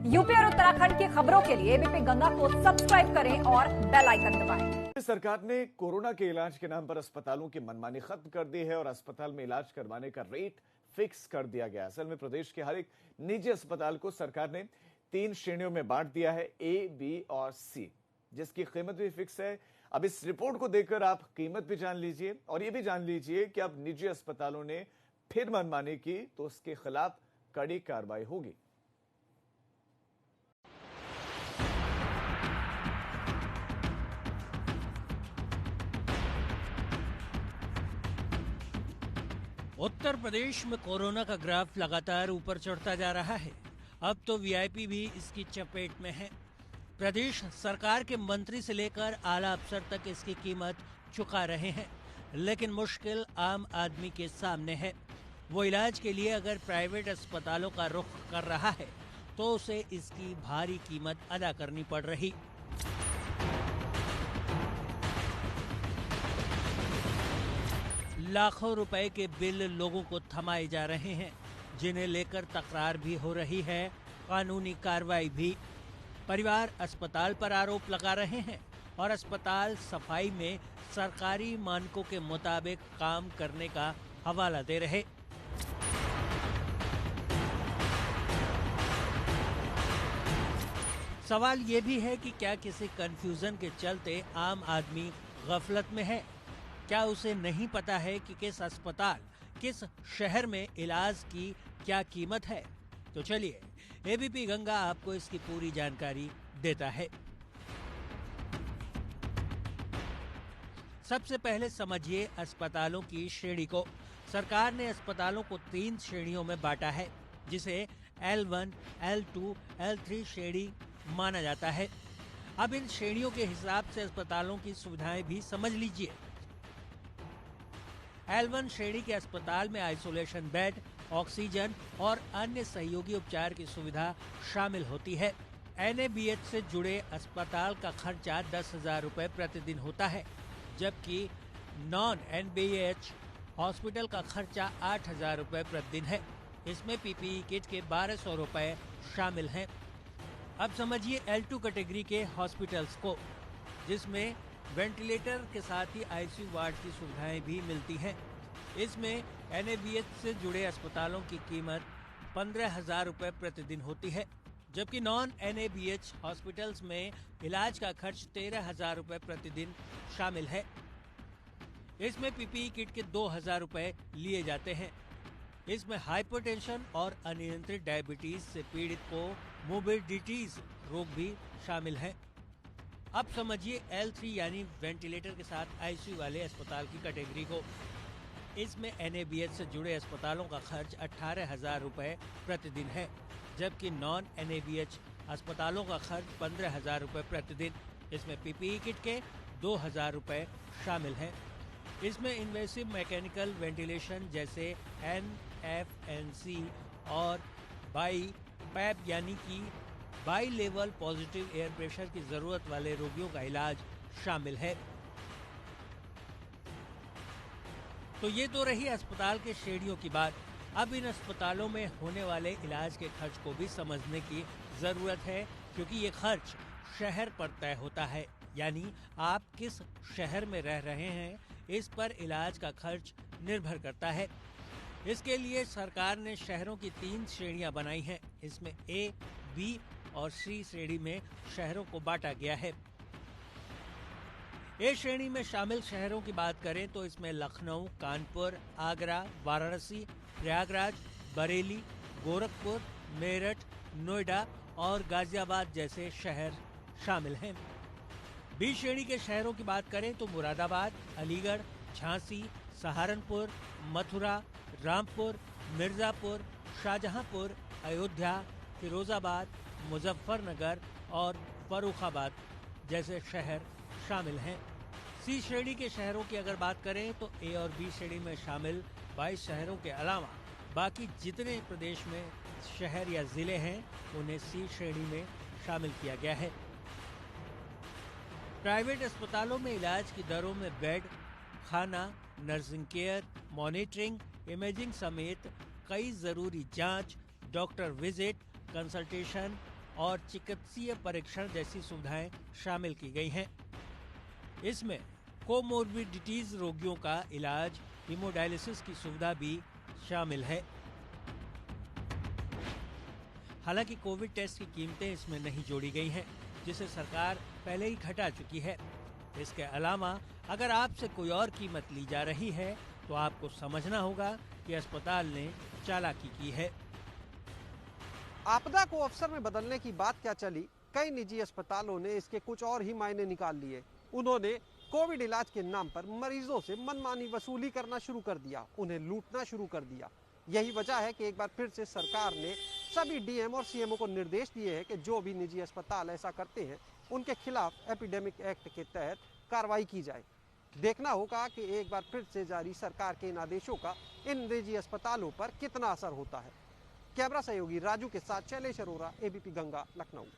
UP और उत्तराखंड की खबरों के लिए एबीपी गंगा को सब्सक्राइब करें और बेल आइकन दबाएं। सरकार ने कोरोना के इलाज के नाम पर अस्पतालों की मनमानी खत्म कर दी है और अस्पताल में इलाज करवाने का रेट फिक्स कर दिया गया। असल में प्रदेश के हर एक निजी अस्पताल को सरकार ने 3 श्रेणियों में बांट दिया है, ए, बी और सी, जिसकी कीमत भी फिक्स है। अब इस रिपोर्ट को देखकर आप कीमत भी जान लीजिए और ये भी जान लीजिए कि अब निजी अस्पतालों ने फिर मनमानी की तो उसके खिलाफ कड़ी कार्रवाई होगी। उत्तर प्रदेश में कोरोना का ग्राफ लगातार ऊपर चढ़ता जा रहा है। अब तो वीआईपी भी इसकी चपेट में है। प्रदेश सरकार के मंत्री से लेकर आला अफसर तक इसकी कीमत चुका रहे हैं, लेकिन मुश्किल आम आदमी के सामने है। वो इलाज के लिए अगर प्राइवेट अस्पतालों का रुख कर रहा है तो उसे इसकी भारी कीमत अदा करनी पड़ रही। लाखों रुपए के बिल लोगों को थमाए जा रहे हैं, जिन्हें लेकर तकरार भी हो रही है, कानूनी कार्रवाई भी। परिवार अस्पताल पर आरोप लगा रहे हैं और अस्पताल सफाई में सरकारी मानकों के मुताबिक काम करने का हवाला दे रहे। सवाल ये भी है कि क्या किसी कंफ्यूजन के चलते आम आदमी गफलत में है? क्या उसे नहीं पता है कि किस अस्पताल, किस शहर में इलाज की क्या कीमत है? तो चलिए एबीपी गंगा आपको इसकी पूरी जानकारी देता है। सबसे पहले समझिए अस्पतालों की श्रेणी को। सरकार ने अस्पतालों को 3 श्रेणियों में बांटा है, जिसे L1, L2, L3 श्रेणी माना जाता है। अब इन श्रेणियों के हिसाब से अस्पतालों की सुविधाएं भी समझ लीजिए। L1 श्रेणी के अस्पताल में आइसोलेशन बेड, ऑक्सीजन और अन्य सहयोगी उपचार की सुविधा शामिल होती है। NABH से जुड़े अस्पताल का खर्चा 10,000 रुपए प्रतिदिन होता है, जबकि नॉन NABH हॉस्पिटल का खर्चा 8,000 रुपए प्रतिदिन है। इसमें PPE किट के 1,200 रुपए शामिल हैं। अब समझिए L2 कैटेगरी के हॉस्पिटल्स को, जिसमें वेंटिलेटर के साथ ही ICU वार्ड की सुविधाएं भी मिलती हैं। इसमें NABH से जुड़े अस्पतालों की कीमत 15,000 रुपए प्रतिदिन होती है, जबकि नॉन NABH हॉस्पिटल्स में इलाज का खर्च 13,000 रुपए प्रतिदिन शामिल है। इसमें PPE किट के 2,000 रुपए लिए जाते हैं। इसमें हाइपरटेंशन और अनियंत्रित डायबिटीज से पीड़ित को मोबिलिटीज रोग भी शामिल है। अब समझिए L3 यानी वेंटिलेटर के साथ ICU वाले अस्पताल की कैटेगरी को। इसमें NABH से जुड़े अस्पतालों का खर्च 18,000 रुपए प्रतिदिन है, जबकि नॉन NABH अस्पतालों का खर्च 15,000 रुपए प्रतिदिन। इसमें PPE किट के 2,000 रुपए शामिल हैं। इसमें इन्वेसिव मैकेनिकल वेंटिलेशन जैसे NFNC और BiPAP यानी कि by level positive air pressure की जरूरत वाले रोगियों का इलाज शामिल है। तो ये तो रही अस्पताल के श्रेणियों की बात। अब इन अस्पतालों में होने वाले इलाज के खर्च को भी समझने की जरूरत है, क्योंकि ये खर्च शहर पर तय होता है, यानी आप किस शहर में रह रहे हैं इस पर इलाज का खर्च निर्भर करता है। इसके लिए सरकार ने शहरों की 3 श्रेणियां बनाई हैं। इसमें A, B और C श्रेणी में शहरों को बांटा गया है। A श्रेणी में शामिल शहरों की बात करें तो इसमें लखनऊ, कानपुर, आगरा, वाराणसी, प्रयागराज, बरेली, गोरखपुर, मेरठ, नोएडा और गाजियाबाद जैसे शहर शामिल हैं। B श्रेणी के शहरों की बात करें तो मुरादाबाद, अलीगढ़, झांसी, सहारनपुर, मथुरा, रामपुर, मिर्जापुर, शाहजहांपुर, अयोध्या, फिरोजाबाद, मुजफ्फरनगर और फर्रुखाबाद जैसे शहर शामिल हैं। C श्रेणी के शहरों की अगर बात करें तो A और B श्रेणी में शामिल 22 शहरों के अलावा बाकी जितने प्रदेश में शहर या जिले हैं उन्हें C श्रेणी में शामिल किया गया है। प्राइवेट अस्पतालों में इलाज की दरों में बेड, खाना, नर्सिंग केयर, मॉनिटरिंग, इमेजिंग समेत कई जरूरी जांच, डॉक्टर विजिट, कंसल्टेशन, और चिकित्सीय परीक्षण जैसी सुविधाएं शामिल की गई हैं। इसमें कोमोर्बिडिटीज रोगियों का इलाज, हीमोडायलिसिस की सुविधा भी शामिल है। हालांकि कोविड टेस्ट की कीमतें इसमें नहीं जोड़ी गई हैं, जिसे सरकार पहले ही घटा चुकी है। इसके अलावा अगर आपसे कोई और कीमत ली जा रही है तो आपको समझना होगा कि अस्पताल ने चालाकी की है। आपदा को अवसर में बदलने की बात क्या चली, कई निजी अस्पतालों ने इसके कुछ और ही मायने निकाल लिए। उन्होंने कोविड इलाज के नाम पर मरीजों से मनमानी वसूली करना शुरू कर दिया, उन्हें लूटना शुरू कर दिया। यही वजह है कि एक बार फिर से सरकार ने सभी डीएम और सीएमओ को निर्देश दिए हैं कि जो भी निजी अस्पताल ऐसा करते हैं उनके खिलाफ एपिडेमिक एक्ट के तहत कार्रवाई की जाए। देखना होगा कि एक बार फिर से जारी सरकार के इन आदेशों का इन निजी अस्पतालों पर कितना असर होता है। कैमरा सहयोगी राजू के साथ शैलेश अरोरा, एबीपी गंगा, लखनऊ।